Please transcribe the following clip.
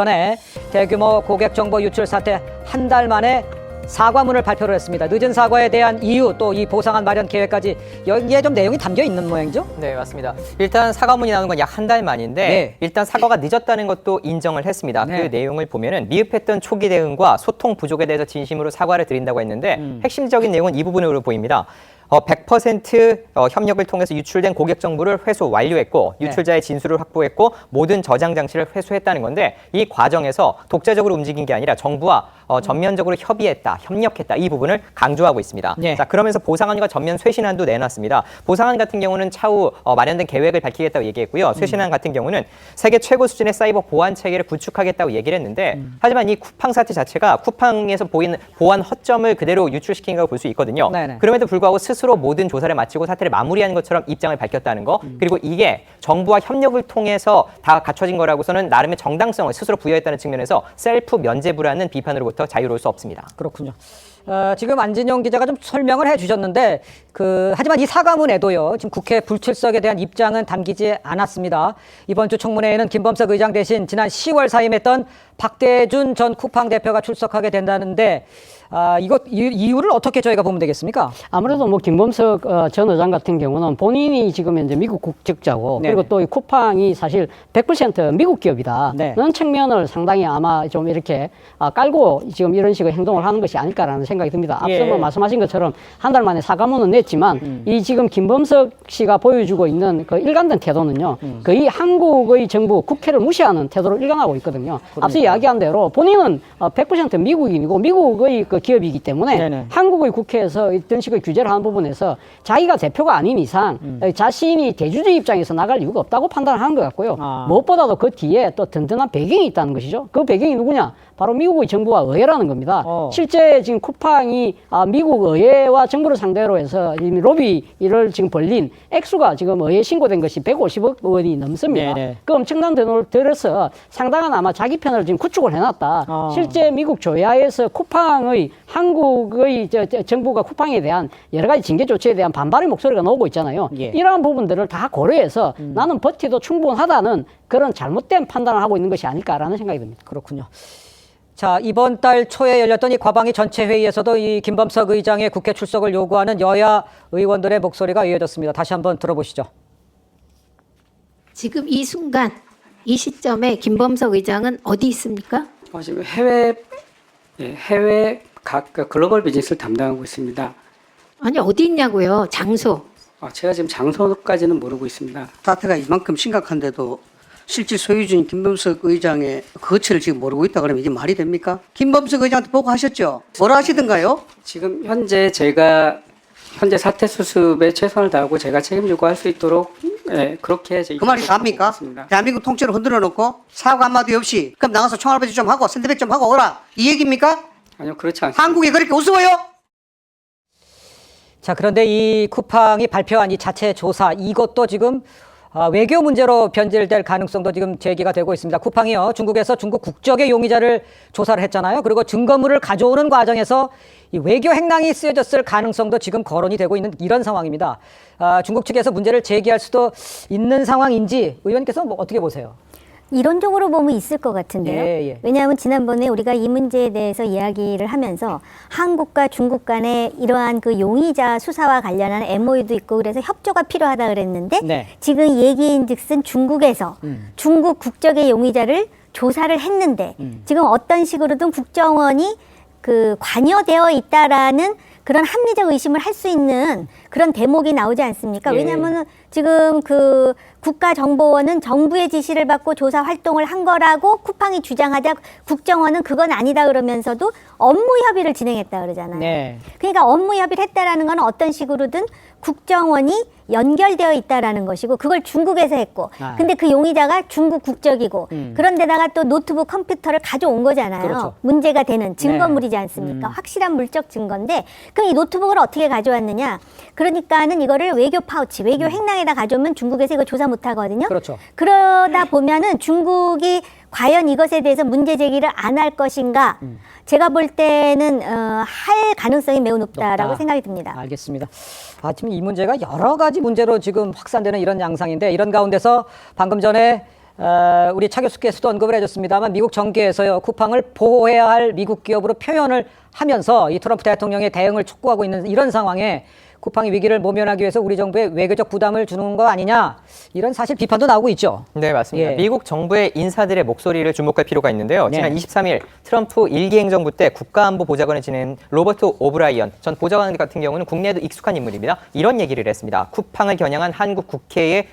전에 대규모 고객 정보 유출 사태 한 달 만에 사과문을 발표를 했습니다. 늦은 사과에 대한 이유 또 이 보상안 마련 계획까지 여기에 좀 내용이 담겨 있는 모양이죠? 네, 맞습니다. 일단 사과문이 나온 건 약 한 달 만인데 네. 일단 사과가 늦었다는 것도 인정을 했습니다. 네. 그 내용을 보면은 미흡했던 초기 대응과 소통 부족에 대해서 진심으로 사과를 드린다고 했는데 핵심적인 내용은 이 부분으로 보입니다. 100% 협력을 통해서 유출된 고객 정보를 회수 완료했고 유출자의 진술을 확보했고 모든 저장 장치를 회수했다는 건데 이 과정에서 독자적으로 움직인 게 아니라 정부와 전면적으로 협의했다, 협력했다 이 부분을 강조하고 있습니다. 네. 자, 그러면서 보상안과 전면 쇄신안도 내놨습니다. 보상안 같은 경우는 차후 마련된 계획을 밝히겠다고 얘기했고요. 쇄신안 같은 경우는 세계 최고 수준의 사이버 보안 체계를 구축하겠다고 얘기를 했는데 하지만 이 쿠팡 사태 자체가 쿠팡에서 보이는 보안 허점을 그대로 유출시킨 거라고 볼 수 있거든요. 네네. 그럼에도 불구하고 스스로 모든 조사를 마치고 사태를 마무리한 것처럼 입장을 밝혔다는 거 그리고 이게 정부와 협력을 통해서 다 갖춰진 거라고서는 나름의 정당성을 스스로 부여했다는 측면에서 셀프 면죄부라는 비판으로부터 자유로울 수 없습니다. 그렇군요. 지금 안진영 기자가 좀 설명을 해주셨는데 하지만 이 사과문에도요. 지금 국회 불출석에 대한 입장은 담기지 않았습니다. 이번 주 청문회에는 김범석 의장 대신 지난 10월 사임했던 박대준 전 쿠팡 대표가 출석하게 된다는데 이유를 어떻게 저희가 보면 되겠습니까? 아무래도 뭐 김범석 전 의장 같은 경우는 본인이 지금 현재 미국 국적자고 네네. 그리고 또 이 쿠팡이 사실 100% 미국 기업이다는 네. 측면을 상당히 아마 좀 이렇게 깔고 지금 이런 식의 행동을 하는 것이 아닐까라는 생각이 듭니다. 앞서 예. 뭐 말씀하신 것처럼 한 달 만에 사과문은 냈지만 이 지금 김범석 씨가 보여주고 있는 그 일관된 태도는요. 거의 한국의 정부 국회를 무시하는 태도를 일관하고 있거든요. 앞서 이야기한 대로 본인은 100% 미국인이고 미국의 그 기업이기 때문에 네네. 한국의 국회에서 이런 식의 규제를 하는 부분에서 자기가 대표가 아닌 이상 자신이 대주주 입장에서 나갈 이유가 없다고 판단을 하는 것 같고요. 무엇보다도 그 뒤에 또 든든한 배경이 있다는 것이죠. 그 배경이 누구냐? 바로 미국의 정부와 의회라는 겁니다. 실제 지금 쿠팡이 미국 의회와 정부를 상대로 해서 이미 로비를 지금 벌린 액수가 지금 의회에 신고된 것이 150억 원이 넘습니다. 네네. 그 엄청난 돈을 들여서 상당한 아마 자기 편을 지금 구축을 해놨다. 실제 미국 조야에서 쿠팡의 한국의 정부가 쿠팡에 대한 여러 가지 징계 조치에 대한 반발의 목소리가 나오고 있잖아요. 예. 이러한 부분들을 다 고려해서 나는 버티도 충분하다는 그런 잘못된 판단을 하고 있는 것이 아닐까라는 생각이 듭니다. 그렇군요. 자, 이번 달 초에 열렸던 이 과방위 전체 회의에서도 이 김범석 의장의 국회 출석을 요구하는 여야 의원들의 목소리가 이어졌습니다. 다시 한번 들어보시죠. 지금 이 순간, 이 시점에 김범석 의장은 어디 있습니까? 지금 해외 각 글로벌 비즈니스를 담당하고 있습니다. 아니, 어디 있냐고요? 장소. 제가 지금 장소까지는 모르고 있습니다. 사태가 이만큼 심각한데도 실질 소유주인 김범석 의장의 거취를 지금 모르고 있다 그러면 이게 말이 됩니까? 김범석 의장한테 보고하셨죠? 뭐라 하시던가요? 지금 현재 사태 수습에 최선을 다하고 제가 책임지고 할 수 있도록 그렇게 그 말이 답니까? 대한민국 통째로 흔들어 놓고 사과 한마디 없이 그럼 나가서 총알바지 좀 하고 샌드백 좀 하고 오라 이 얘기입니까? 아니요, 그렇지 않습니다. 한국이 그렇게 우스워요? 자, 그런데 이 쿠팡이 발표한 이 자체 조사 이것도 지금 외교 문제로 변질될 가능성도 지금 제기가 되고 있습니다. 쿠팡이요, 중국에서 중국 국적의 용의자를 조사를 했잖아요. 그리고 증거물을 가져오는 과정에서 이 외교 행랑이 쓰여졌을 가능성도 지금 거론이 되고 있는 이런 상황입니다. 중국 측에서 문제를 제기할 수도 있는 상황인지 의원께서 뭐 어떻게 보세요? 이론적으로 보면 있을 것 같은데요. 예. 왜냐하면 지난번에 우리가 이 문제에 대해서 이야기를 하면서 한국과 중국 간에 이러한 그 용의자 수사와 관련한 MOU도 있고 그래서 협조가 필요하다 그랬는데 네. 지금 얘기인즉슨 중국에서 중국 국적의 용의자를 조사를 했는데 지금 어떤 식으로든 국정원이 그 관여되어 있다라는 그런 합리적 의심을 할 수 있는 그런 대목이 나오지 않습니까? 예. 왜냐하면 지금 그 국가정보원은 정부의 지시를 받고 조사 활동을 한 거라고 쿠팡이 주장하자 국정원은 그건 아니다 그러면서도 업무 협의를 진행했다 그러잖아요. 네. 그러니까 업무 협의를 했다라는 건 어떤 식으로든 국정원이 연결되어 있다라는 것이고 그걸 중국에서 했고 근데 그 용의자가 중국 국적이고 그런데다가 또 노트북 컴퓨터를 가져온 거잖아요. 그렇죠. 문제가 되는 증거물이지 않습니까? 확실한 물적 증거인데 그럼 이 노트북을 어떻게 가져왔느냐? 그러니까는 이거를 외교 파우치, 외교 행랑에다 가져오면 중국에서 이거 조사 못 하거든요. 그렇죠. 그러다 보면은 중국이 과연 이것에 대해서 문제 제기를 안 할 것인가? 제가 볼 때는 할 가능성이 매우 높다라고 높다. 생각이 듭니다. 알겠습니다. 지금 이 문제가 여러 가지 문제로 지금 확산되는 이런 양상인데 이런 가운데서 방금 전에 우리 차 교수께서도 언급을 해줬습니다만 미국 정계에서요 쿠팡을 보호해야 할 미국 기업으로 표현을 하면서 이 트럼프 대통령의 대응을 촉구하고 있는 이런 상황에 쿠팡이 위기를 모면하기 위해서 우리 정부에 외교적 부담을 주는 거 아니냐 이런 사실 비판도 나오고 있죠. 네, 맞습니다. 예. 미국 정부의 인사들의 목소리를 주목할 필요가 있는데요. 네. 지난 23일 트럼프 1기 행정부 때 국가안보보좌관을 지낸 로버트 오브라이언 전 보좌관 같은 경우는 국내에도 익숙한 인물입니다. 이런 얘기를 했습니다. 쿠팡을 겨냥한 한국 국회의